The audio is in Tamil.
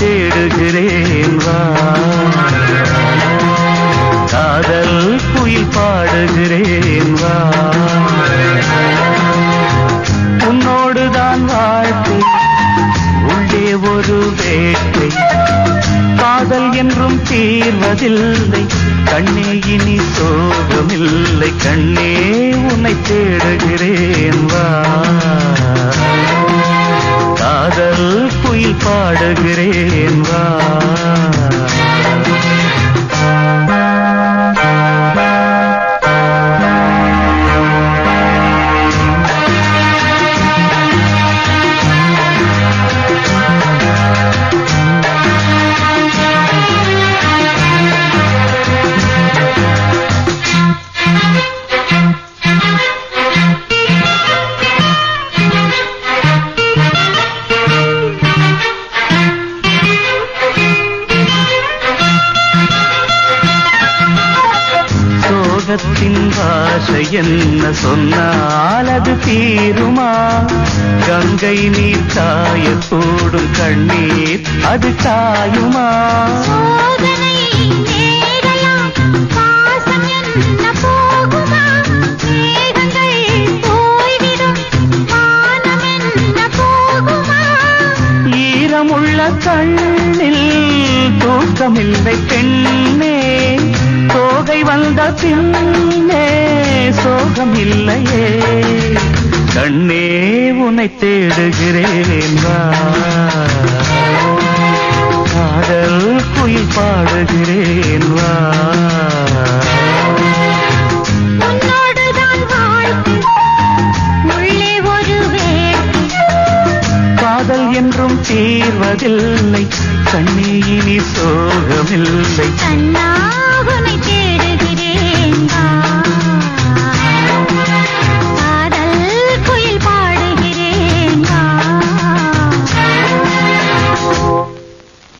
தேடுகிறேன் வா. காதல் குயில் பாடுகிறேன் வா. உன்னோடுதான் வாழ்க்கை உள்ளே ஒரு வேட்டை. காதல் என்றும் தீர்வதில்லை கண்ணே, இனி சோகமில்லை கண்ணே, உன்னை தேடுகிறேன் வா. காதல் குயில் பாடுகிறேன் வா. சோகத்தின் பாஷை என்ன சொன்னால் அது தீருமா? கங்கை நீர் காயக்கூடும் கண்ணீர் அது காயுமா? ஈரமுள்ள கண்ணில் தூக்கமில்லை பெண்ணே, சோகை வந்த பின்னே சோகம் இல்லையே. கண்ணே உன்னை தேடுகிறேன் வா. காதல் குயில் பாடுகிறேன் வா. காதல் என்றும் தீர்வதில்லை கண்ணே, இனி சோகமில்லை. கண்ணா உன்னை தேடுகிறேன் வா.